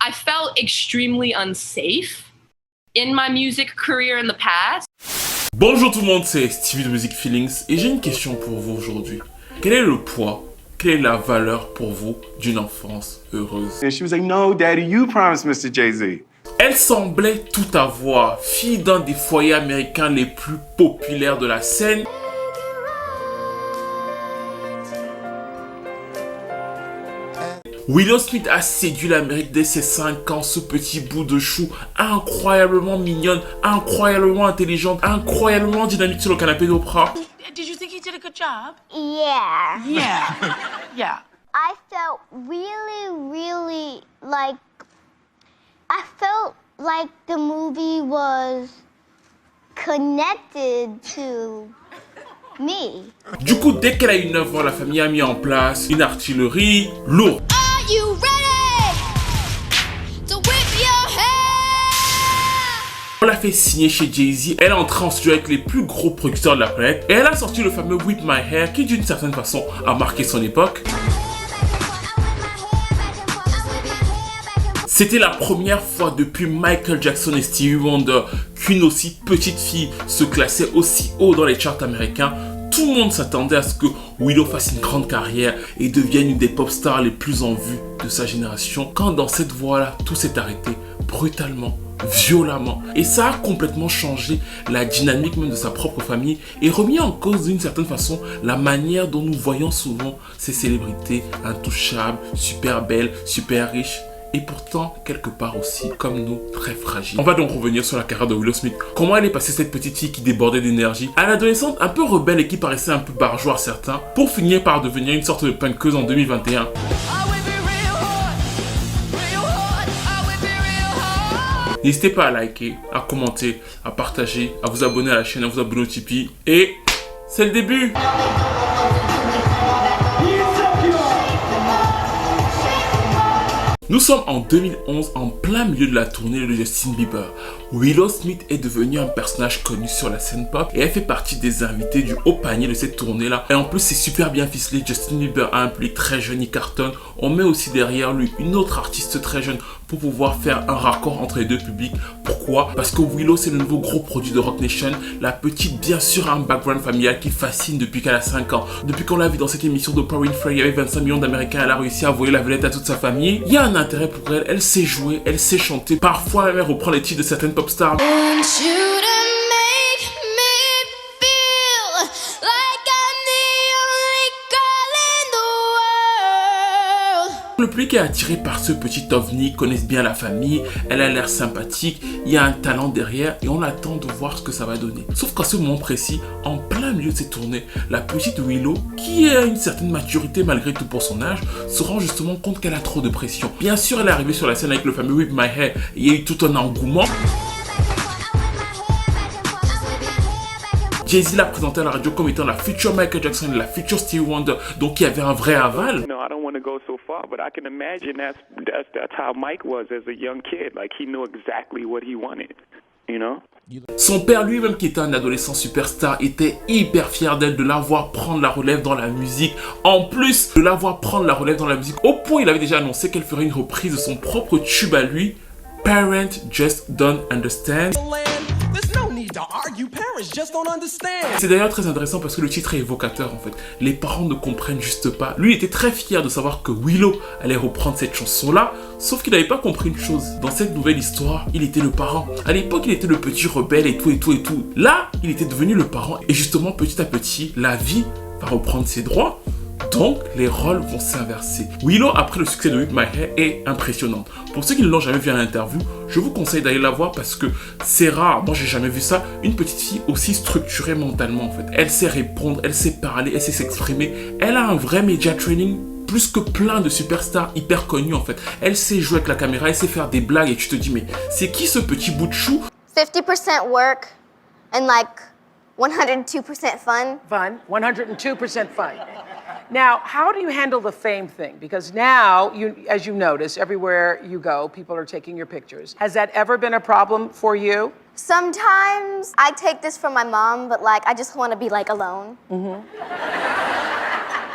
I felt extremely unsafe in my music career in the past. Bonjour tout le monde, c'est Stevie de Music Feelings et j'ai une question pour vous aujourd'hui. Quel est le poids, quelle est la valeur pour vous d'une enfance heureuse? And she was like, no, daddy, you promised Mr. Jay-Z. Elle semblait tout avoir, fille d'un des foyers américains les plus populaires de la scène. Willow Smith a séduit l'Amérique dès ses 5 ans, ce petit bout de chou incroyablement mignonne, incroyablement intelligente, incroyablement dynamique sur le canapé d'Oprah. Did you think he did a good job? Yeah. Yeah. Yeah. I felt really like I felt like the movie was connected to me. Du coup, dès qu'elle a eu 9 ans, la famille a mis en place une artillerie lourde. Are you ready to whip your hair? On l'a fait signer chez Jay-Z, elle est entrée en studio avec les plus gros producteurs de la planète et elle a sorti le fameux Whip My Hair qui d'une certaine façon a marqué son époque. C'était la première fois depuis Michael Jackson et Stevie Wonder qu'une aussi petite fille se classait aussi haut dans les charts américains. Tout le monde s'attendait à ce que Willow fasse une grande carrière et devienne une des pop stars les plus en vue de sa génération. Quand dans cette voie-là, tout s'est arrêté brutalement, violemment. Et ça a complètement changé la dynamique même de sa propre famille et remis en cause d'une certaine façon la manière dont nous voyons souvent ces célébrités intouchables, super belles, super riches. Et pourtant, quelque part aussi, comme nous, très fragiles. On va donc revenir sur la carrière de Willow Smith. Comment elle est passée cette petite fille qui débordait d'énergie à l'adolescente un peu rebelle et qui paraissait un peu barjot à certains, pour finir par devenir une sorte de punkeuse en 2021. N'hésitez pas à liker, à commenter, à partager, à vous abonner à la chaîne, à vous abonner au Tipeee. Et c'est le début! Nous sommes en 2011, en plein milieu de la tournée de Justin Bieber. Willow Smith est devenue un personnage connu sur la scène pop et elle fait partie des invités du haut panier de cette tournée-là. Et en plus, c'est super bien ficelé. Justin Bieber a un public très jeune, il cartonne. On met aussi derrière lui une autre artiste très jeune pour pouvoir faire un raccord entre les deux publics. Pourquoi? Parce que Willow, c'est le nouveau gros produit de Roc Nation. La petite, bien sûr, a un background familial qui fascine depuis qu'elle a 5 ans. Depuis qu'on l'a vu dans cette émission d'Oprah Winfrey, avec 25 millions d'Américains, elle a réussi à voler la vedette à toute sa famille. Il y a un intérêt pour elle, elle sait jouer, elle sait chanter. Parfois, elle reprend les titres de certaines pop stars. Le public est attiré par ce petit ovni, connaissent bien la famille, elle a l'air sympathique, il y a un talent derrière et on attend de voir ce que ça va donner. Sauf qu'à ce moment précis, en plein milieu de cette tournée, la petite Willow, qui a une certaine maturité malgré tout pour son âge, se rend justement compte qu'elle a trop de pression. Bien sûr, elle est arrivée sur la scène avec le fameux Whip My Hair, il y a eu tout un engouement. Jay-Z l'a présenté à la radio comme étant la future Michael Jackson et la future Stevie Wonder, donc il y avait un vrai aval. No, I don't want to go so far, but I can imagine that's how Mike was as a young kid. Like he knew exactly what he wanted, you know? Son père lui-même, qui était un adolescent superstar, était hyper fier d'elle, de la voir prendre la relève dans la musique. En plus de la voir prendre la relève dans la musique, au point il avait déjà annoncé qu'elle ferait une reprise de son propre tube à lui, Parents Just Don't Understand. C'est d'ailleurs très intéressant parce que le titre est évocateur en fait. Les parents ne comprennent juste pas. Lui il était très fier de savoir que Willow allait reprendre cette chanson-là, sauf qu'il n'avait pas compris une chose. Dans cette nouvelle histoire, il était le parent. À l'époque, il était le petit rebelle et tout et tout et tout. Là, il était devenu le parent et justement petit à petit, la vie va reprendre ses droits. Donc, les rôles vont s'inverser. Willow, après le succès de Whip My Hair, est impressionnante. Pour ceux qui ne l'ont jamais vu à l'interview, je vous conseille d'aller la voir parce que c'est rare, moi j'ai jamais vu ça, une petite fille aussi structurée mentalement en fait. Elle sait répondre, elle sait parler, elle sait s'exprimer. Elle a un vrai media training plus que plein de superstars hyper connus en fait. Elle sait jouer avec la caméra, elle sait faire des blagues et tu te dis mais c'est qui ce petit bout de chou? 50% work and like 102% fun. Fun. 102% fun. Now, how do you handle the fame thing? Because now, as you notice, everywhere you go, people are taking your pictures. Has that ever been a problem for you? Sometimes I take this from my mom, but like I just want to be like alone. Mm-hmm.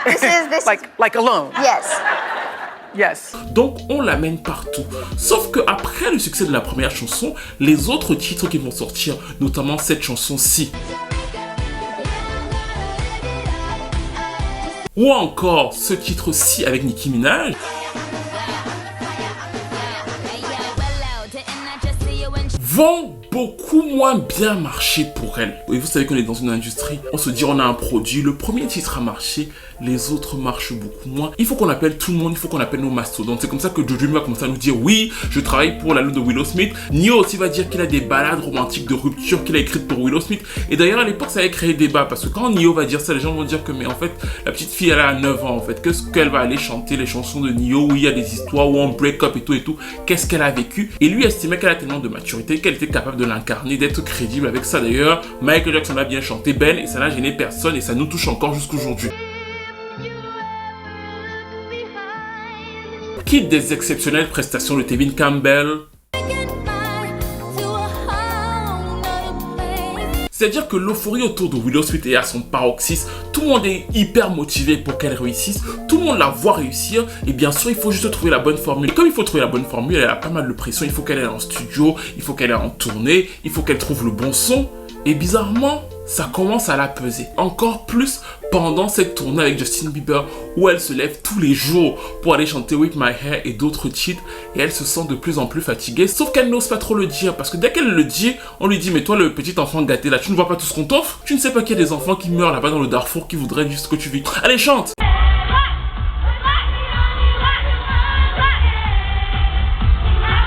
This is like alone. Yes. Yes. Donc on l'amène partout. Sauf que après le succès de la première chanson, les autres titres qui vont sortir, notamment cette chanson-ci, ou encore ce titre-ci avec Nicki Minaj, vont beaucoup moins bien marcher pour elle. Et vous savez qu'on est dans une industrie, on se dit on a un produit, le premier titre a marché, les autres marchent beaucoup moins. Il faut qu'on appelle tout le monde, il faut qu'on appelle nos mastodontes. C'est comme ça que Jojo va commencer à nous dire oui, je travaille pour l'album de Willow Smith. Nio aussi va dire qu'il a des balades romantiques de rupture qu'il a écrites pour Willow Smith. Et d'ailleurs à l'époque ça avait créé débat parce que quand Nio va dire ça, les gens vont dire que mais en fait la petite fille elle a 9 ans en fait. Qu'est-ce qu'elle va aller chanter les chansons de Nio où il y a des histoires, où on break up et tout. Qu'est-ce qu'elle a vécu? Et lui estimait qu'elle a tellement de maturité qu'elle était capable de l'incarner, d'être crédible avec ça. D'ailleurs, Michael Jackson a bien chanté Ben et ça n'a gêné personne et ça nous touche encore jusqu'aujourd'hui. Quitte des exceptionnelles prestations de Tevin Campbell. C'est-à-dire que l'euphorie autour de Willow Smith est à son paroxysme, tout le monde est hyper motivé pour qu'elle réussisse, tout le monde la voit réussir, et bien sûr il faut juste trouver la bonne formule. Et comme il faut trouver la bonne formule, elle a pas mal de pression, il faut qu'elle aille en studio, il faut qu'elle aille en tournée, il faut qu'elle trouve le bon son, et bizarrement, ça commence à la peser. Encore plus pendant cette tournée avec Justin Bieber où elle se lève tous les jours pour aller chanter Whip My Hair et d'autres titres et elle se sent de plus en plus fatiguée. Sauf qu'elle n'ose pas trop le dire parce que dès qu'elle le dit, on lui dit mais toi le petit enfant gâté là, tu ne vois pas tout ce qu'on t'offre? Tu ne sais pas qu'il y a des enfants qui meurent là-bas dans le Darfour qui voudraient juste que tu vis. Allez chante!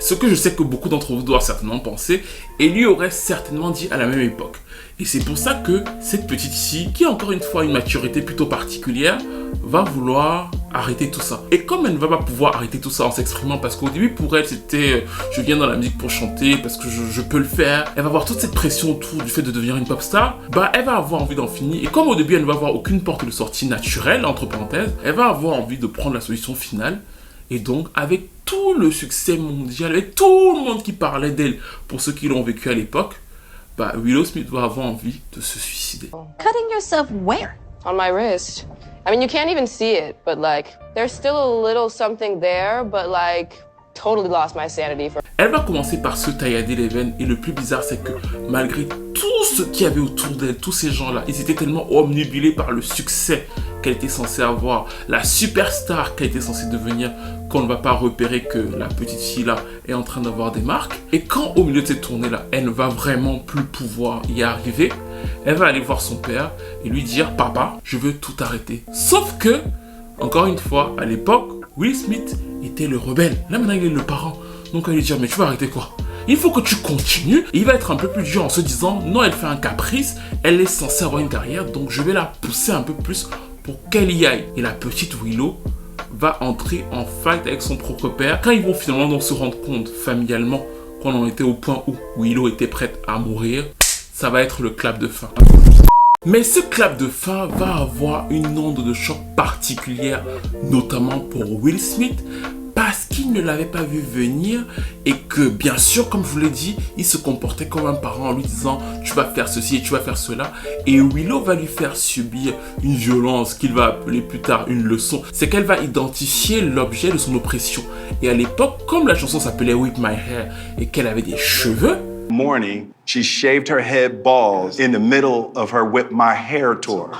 Ce que je sais que beaucoup d'entre vous doivent certainement penser, et lui aurait certainement dit à la même époque. Et c'est pour ça que cette petite fille, qui a encore une fois une maturité plutôt particulière, va vouloir arrêter tout ça. Et comme elle ne va pas pouvoir arrêter tout ça en s'exprimant, parce qu'au début pour elle c'était je viens dans la musique pour chanter, parce que je peux le faire, elle va avoir toute cette pression autour du fait de devenir une pop star, bah elle va avoir envie d'en finir. Et comme au début elle ne va avoir aucune porte de sortie naturelle, entre parenthèses, elle va avoir envie de prendre la solution finale. Et donc, avec tout le succès mondial, avec tout le monde qui parlait d'elle, pour ceux qui l'ont vécu à l'époque, bah, Willow Smith va avoir envie de se suicider. Cutting yourself where? On my wrist. I mean, you can't even see it, but like, there's still a little something there, but like, totally lost my sanity for... Elle va commencer par se taillader les veines, et le plus bizarre, c'est que malgré tout ce qu'il y avait autour d'elle, tous ces gens-là, ils étaient tellement omnibulés par le succès qu'elle était censée avoir, la superstar qu'elle était censée devenir, qu'on ne va pas repérer que la petite fille-là est en train d'avoir des marques. Et quand au milieu de cette tournée-là, elle ne va vraiment plus pouvoir y arriver, elle va aller voir son père et lui dire « Papa, je veux tout arrêter ». Sauf que, encore une fois, à l'époque, Will Smith était le rebelle. Là maintenant, il est le parent. Donc elle lui dit « Mais tu vas arrêter quoi ? Il faut que tu continues. » Et il va être un peu plus dur en se disant « Non, elle fait un caprice. Elle est censée avoir une carrière. Donc je vais la pousser un peu plus pour qu'elle y aille. » Et la petite Willow va entrer en fight avec son propre père. Quand ils vont finalement donc se rendre compte familialement qu'on en était au point où Willow était prête à mourir, ça va être le clap de fin. Mais ce clap de fin va avoir une onde de choc particulière, notamment pour Will Smith, parce qu'il ne l'avait pas vu venir et que, bien sûr, comme je vous l'ai dit, il se comportait comme un parent en lui disant « tu vas faire ceci et tu vas faire cela ». Et Willow va lui faire subir une violence qu'il va appeler plus tard une leçon. C'est qu'elle va identifier l'objet de son oppression. Et à l'époque, comme la chanson s'appelait « Whip My Hair » et qu'elle avait des cheveux, Morning, she shaved her head balls in the middle of her Whip My Hair tour.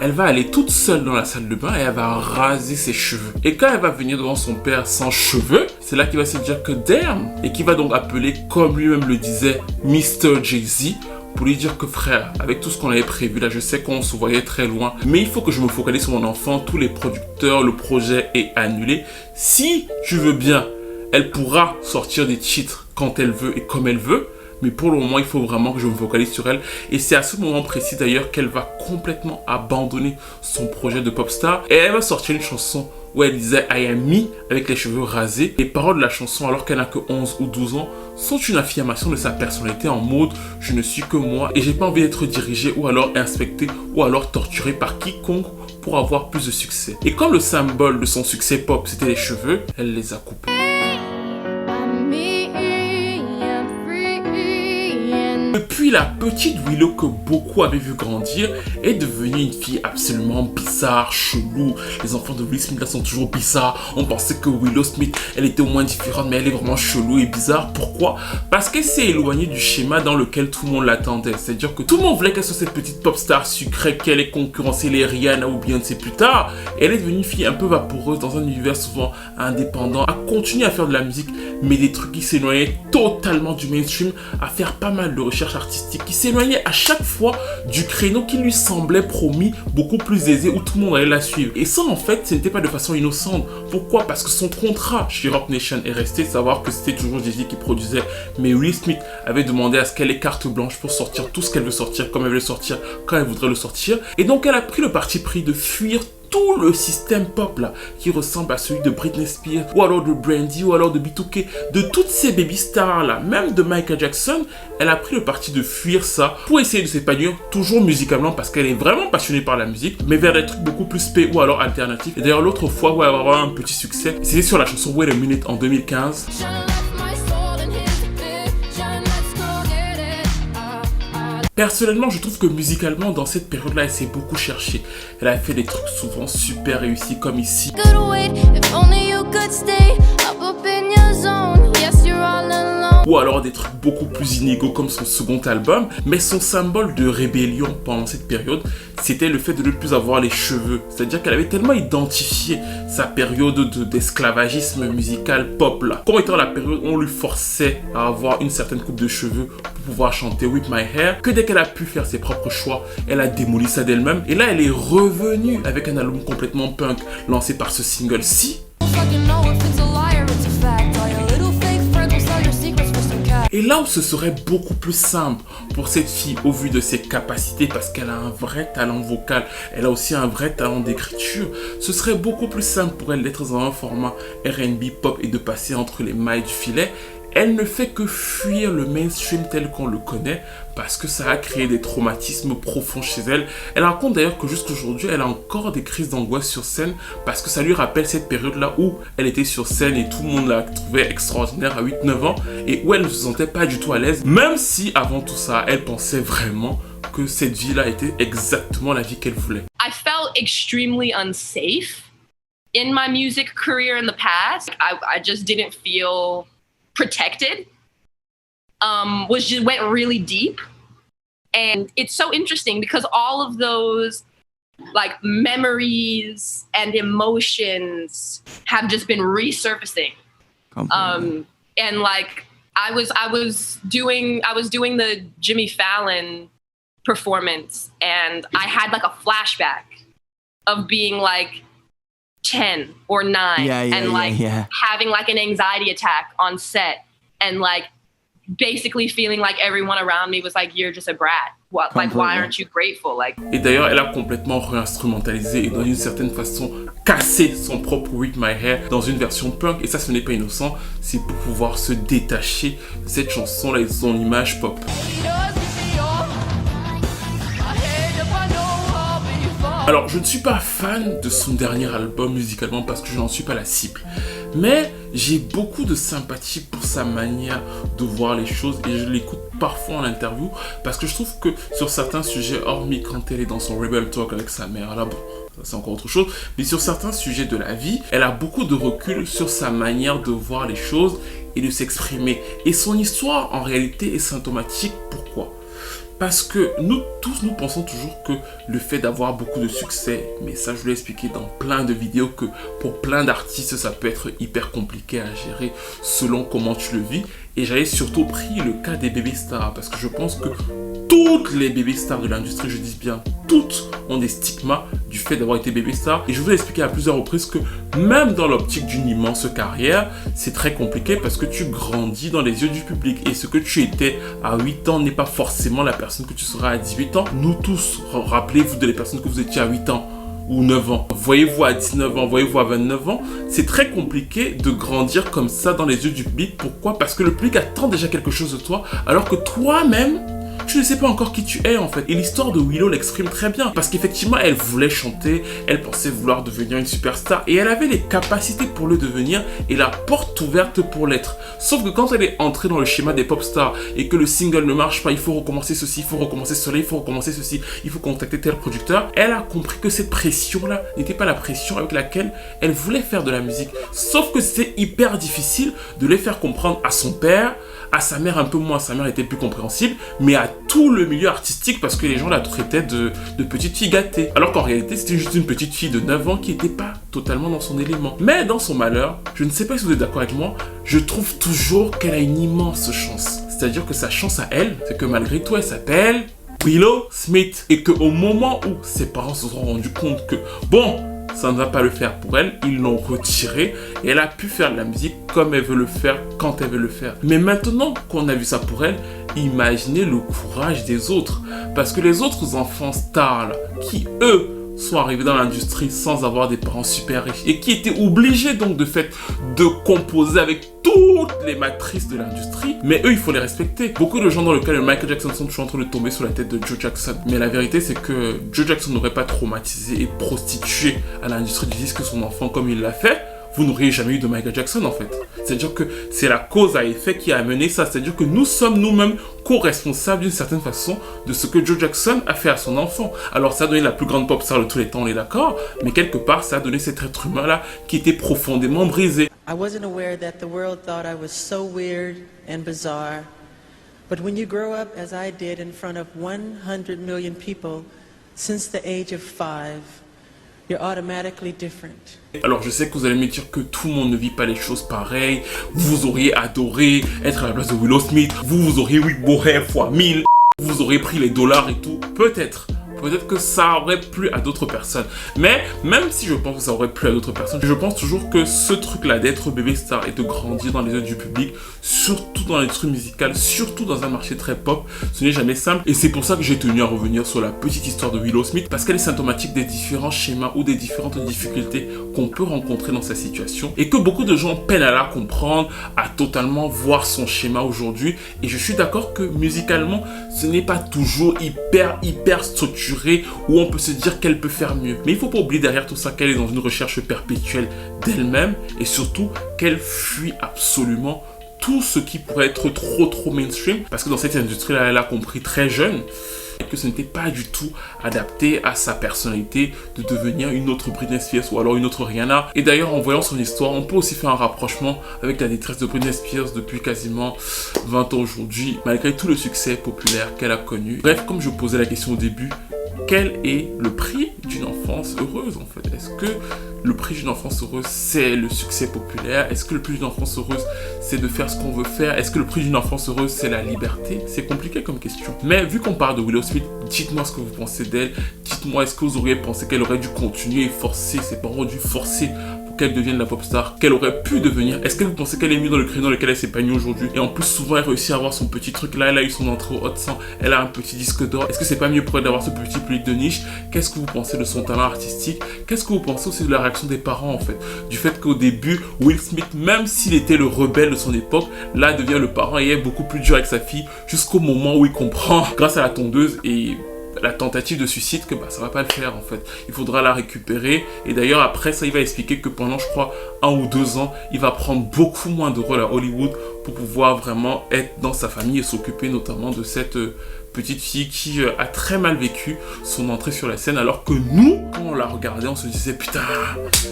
elle va aller toute seule dans la salle de bain et elle va raser ses cheveux. Et quand elle va venir devant son père sans cheveux, c'est là qu'il va se dire que damn, et qu'il va donc appeler, comme lui-même le disait, Mr. Jay-Z, pour lui dire que frère, avec tout ce qu'on avait prévu là, je sais qu'on se voyait très loin, mais il faut que je me focalise sur mon enfant, tous les producteurs, le projet est annulé. Si tu veux bien, elle pourra sortir des titres quand elle veut et comme elle veut, mais pour le moment, il faut vraiment que je me focalise sur elle. Et c'est à ce moment précis d'ailleurs qu'elle va complètement abandonner son projet de pop star. Et elle va sortir une chanson où elle disait I am me avec les cheveux rasés. Les paroles de la chanson, alors qu'elle n'a que 11 ou 12 ans, sont une affirmation de sa personnalité en mode je ne suis que moi et j'ai pas envie d'être dirigée ou alors inspectée ou alors torturée par quiconque pour avoir plus de succès. Et comme le symbole de son succès pop c'était les cheveux, elle les a coupés. Depuis puis la petite Willow que beaucoup avaient vu grandir est devenue une fille absolument bizarre, chelou. Les enfants de Will Smith là sont toujours bizarres. On pensait que Willow Smith, elle était au moins différente, mais elle est vraiment chelou et bizarre. Pourquoi? Parce qu'elle s'est éloignée du schéma dans lequel tout le monde l'attendait. C'est-à-dire que tout le monde voulait qu'elle soit cette petite pop star sucrée, qu'elle ait concurrencé les Rihanna ou Beyoncé plus tard. Et elle est devenue une fille un peu vaporeuse dans un univers souvent indépendant, à continuer à faire de la musique, mais des trucs qui s'éloignaient totalement du mainstream, à faire pas mal de recherches artistiques, qui s'éloignaient à chaque fois du créneau qui lui semblait promis, beaucoup plus aisé, où tout le monde allait la suivre. Et ça, en fait, ce n'était pas de façon innocente. Pourquoi? Parce que son contrat chez Roc Nation est resté, savoir que c'était toujours Jay-Z qui produisait, mais Will Smith avait demandé à ce qu'elle ait carte blanche pour sortir tout ce qu'elle veut sortir, comme elle veut le sortir, quand elle voudrait le sortir. Et donc, elle a pris le parti pris de fuir tout le système pop là, qui ressemble à celui de Britney Spears, ou alors de Brandy, ou alors de B2K, de toutes ces baby stars là, même de Michael Jackson. Elle a pris le parti de fuir ça pour essayer de s'épanouir, toujours musicalement, parce qu'elle est vraiment passionnée par la musique, mais vers des trucs beaucoup plus spé ou alors alternatifs. Et d'ailleurs, l'autre fois où elle va avoir un petit succès, c'était sur la chanson Wait a Minute en 2015. Personnellement, je trouve que musicalement, dans cette période-là, elle s'est beaucoup cherchée. Elle a fait des trucs souvent super réussis, comme ici. Ou alors des trucs beaucoup plus inégaux comme son second album. Mais son symbole de rébellion pendant cette période, c'était le fait de ne plus avoir les cheveux. C'est-à-dire qu'elle avait tellement identifié sa période d'esclavagisme musical pop là, comme étant la période où on lui forçait à avoir une certaine coupe de cheveux pour pouvoir chanter Whip My Hair, que dès qu'elle a pu faire ses propres choix, elle a démoli ça d'elle-même. Et là, elle est revenue avec un album complètement punk, lancé par ce single-ci. Et là où ce serait beaucoup plus simple pour cette fille au vu de ses capacités, parce qu'elle a un vrai talent vocal, elle a aussi un vrai talent d'écriture, ce serait beaucoup plus simple pour elle d'être dans un format R&B pop et de passer entre les mailles du filet. Elle ne fait que fuir le mainstream tel qu'on le connaît parce que ça a créé des traumatismes profonds chez elle. Elle raconte d'ailleurs que jusqu'aujourd'hui, elle a encore des crises d'angoisse sur scène parce que ça lui rappelle cette période-là où elle était sur scène et tout le monde la trouvait extraordinaire à 8-9 ans et où elle ne se sentait pas du tout à l'aise, même si avant tout ça, elle pensait vraiment que cette vie-là était exactement la vie qu'elle voulait. I felt extremely unsafe in my music career in the past. I just didn't feel protected, went really deep. And it's so interesting because all of those like memories and emotions have just been resurfacing. And like I was doing the Jimmy Fallon performance and I had like a flashback of being like 10 or 9 having like an anxiety attack on set and like basically feeling like everyone around me was like, you're just a brat. What, like, why aren't you grateful? Like... Et d'ailleurs, elle a complètement réinstrumentalisé et dans une certaine façon cassé son propre Whip My Hair dans une version punk. Et ça, ce n'est pas innocent, c'est pour pouvoir se détacher de cette chanson-là et de son image pop. Alors, je ne suis pas fan de son dernier album musicalement parce que je n'en suis pas la cible. Mais j'ai beaucoup de sympathie pour sa manière de voir les choses et je l'écoute parfois en interview parce que je trouve que sur certains sujets, hormis quand elle est dans son Rebel Talk avec sa mère, là bon, c'est encore autre chose, mais sur certains sujets de la vie, elle a beaucoup de recul sur sa manière de voir les choses et de s'exprimer. Et son histoire, en réalité, est symptomatique. Pourquoi ? Parce que nous tous, nous pensons toujours que le fait d'avoir beaucoup de succès, mais ça je l'ai expliqué dans plein de vidéos, que pour plein d'artistes, ça peut être hyper compliqué à gérer selon comment tu le vis. Et j'avais surtout pris le cas des baby stars, parce que je pense que toutes les baby stars de l'industrie, je dis bien toutes, ont des stigmas du fait d'avoir été baby star. Et je vous ai expliqué à plusieurs reprises que même dans l'optique d'une immense carrière, c'est très compliqué parce que tu grandis dans les yeux du public. Et ce que tu étais à 8 ans n'est pas forcément la personne que tu seras à 18 ans. Nous tous, rappelez-vous de les personnes que vous étiez à 8 ans. Ou 9 ans. Voyez-vous à 19 ans, voyez-vous à 29 ans, c'est très compliqué de grandir comme ça dans les yeux du public. Pourquoi ? Parce que le public attend déjà quelque chose de toi, alors que toi-même, tu ne sais pas encore qui tu es en fait. Et l'histoire de Willow l'exprime très bien. Parce qu'effectivement, elle voulait chanter, elle pensait vouloir devenir une superstar et elle avait les capacités pour le devenir et la porte ouverte pour l'être. Sauf que quand elle est entrée dans le schéma des pop stars et que le single ne marche pas, il faut recommencer ceci, il faut recommencer cela, il faut recommencer ceci, il faut contacter tel producteur, elle a compris que cette pression-là n'était pas la pression avec laquelle elle voulait faire de la musique. Sauf que c'était hyper difficile de les faire comprendre à son père, à sa mère un peu moins, sa mère était plus compréhensible, mais à tout le milieu artistique parce que les gens la traitaient de petite fille gâtée. Alors qu'en réalité, c'était juste une petite fille de 9 ans qui n'était pas totalement dans son élément. Mais dans son malheur, je ne sais pas si vous êtes d'accord avec moi, je trouve toujours qu'elle a une immense chance. C'est-à-dire que sa chance à elle, c'est que malgré tout, elle s'appelle Willow Smith. Et qu'au moment où ses parents se sont rendus compte que, bon, ça ne va pas le faire pour elle, ils l'ont retirée et elle a pu faire de la musique comme elle veut le faire, quand elle veut le faire. Mais maintenant qu'on a vu ça pour elle, imaginez le courage des autres. Parce que les autres enfants stars, là, qui eux sont arrivés dans l'industrie sans avoir des parents super riches et qui étaient obligés donc de fait de composer avec toutes les matrices de l'industrie, mais eux il faut les respecter. Beaucoup de gens dans le cas de Michael Jackson sont toujours en train de tomber sur la tête de Joe Jackson, mais la vérité c'est que Joe Jackson n'aurait pas traumatisé et prostitué à l'industrie du disque son enfant comme il l'a fait, vous n'auriez jamais eu de Michael Jackson en fait. C'est-à-dire que c'est la cause à effet qui a amené ça. C'est-à-dire que nous sommes nous-mêmes co-responsables d'une certaine façon de ce que Joe Jackson a fait à son enfant. Alors ça a donné la plus grande pop star de tous les temps, on est d'accord, mais quelque part ça a donné cet être humain-là qui était profondément brisé. I wasn't aware that the world thought I was so weird and bizarre. But when you grow up as I did in front of 100 million people since the age of 5, you're automatically different. Alors je sais que vous allez me dire que tout le monde ne vit pas les choses pareilles. Vous auriez adoré être à la place de Willow Smith. Vous auriez eu Bohème fois 1000. Vous auriez pris les dollars et tout. Peut-être que ça aurait plu à d'autres personnes. Mais même si je pense que ça aurait plu à d'autres personnes, je pense toujours que ce truc-là d'être bébé star et de grandir dans les yeux du public, surtout dans l'industrie musicale, surtout dans un marché très pop, ce n'est jamais simple. Et c'est pour ça que j'ai tenu à revenir sur la petite histoire de Willow Smith, parce qu'elle est symptomatique des différents schémas ou des différentes difficultés qu'on peut rencontrer dans sa situation et que beaucoup de gens peinent à la comprendre, à totalement voir son schéma aujourd'hui. Et je suis d'accord que musicalement, ce n'est pas toujours hyper structuré où on peut se dire qu'elle peut faire mieux. Mais il ne faut pas oublier derrière tout ça qu'elle est dans une recherche perpétuelle d'elle-même et surtout qu'elle fuit absolument tout ce qui pourrait être trop mainstream, parce que dans cette industrie-là, elle a compris très jeune que ce n'était pas du tout adapté à sa personnalité de devenir une autre Britney Spears ou alors une autre Rihanna. Et d'ailleurs, en voyant son histoire, on peut aussi faire un rapprochement avec la détresse de Britney Spears depuis quasiment 20 ans aujourd'hui, malgré tout le succès populaire qu'elle a connu. Bref, comme je posais la question au début, quel est le prix d'une enfance heureuse en fait? Est-ce que le prix d'une enfance heureuse c'est le succès populaire? Est-ce que le prix d'une enfance heureuse c'est de faire ce qu'on veut faire? Est-ce que le prix d'une enfance heureuse c'est la liberté? C'est compliqué comme question. Mais vu qu'on parle de Willow Smith, dites-moi ce que vous pensez d'elle. Dites-moi, est-ce que vous auriez pensé qu'elle aurait dû continuer et forcer, ses parents ont dû forcer pour qu'elle devienne la pop star qu'elle aurait pu devenir? Est-ce que vous pensez qu'elle est mieux dans le créneau dans lequel elle s'épanouit aujourd'hui? Et en plus souvent elle réussit à avoir son petit truc là, elle a eu son entrée au Hot 100, elle a un petit disque d'or. Est-ce que c'est pas mieux pour elle d'avoir ce petit public de niche? Qu'est-ce que vous pensez de son talent artistique? Qu'est-ce que vous pensez aussi de la réaction des parents en fait? Du fait qu'au début, Will Smith, même s'il était le rebelle de son époque, là devient le parent et est beaucoup plus dur avec sa fille jusqu'au moment où il comprend, grâce à la tondeuse et la tentative de suicide, que ça va pas le faire en fait. Il faudra la récupérer. Et d'ailleurs après ça, il va expliquer que pendant je crois 1 ou 2 ans, il va prendre beaucoup moins de rôles à Hollywood pour pouvoir vraiment être dans sa famille et s'occuper notamment de cette petite fille qui a très mal vécu son entrée sur la scène, alors que nous, quand on la regardait, on se disait putain,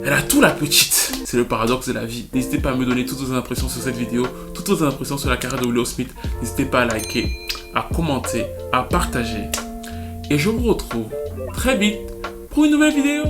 elle a tout la petite. C'est le paradoxe de la vie. N'hésitez pas à me donner toutes vos impressions sur cette vidéo, toutes vos impressions sur la carrière de Willow Smith. N'hésitez pas à liker, à commenter, à partager. Et je vous retrouve très vite pour une nouvelle vidéo.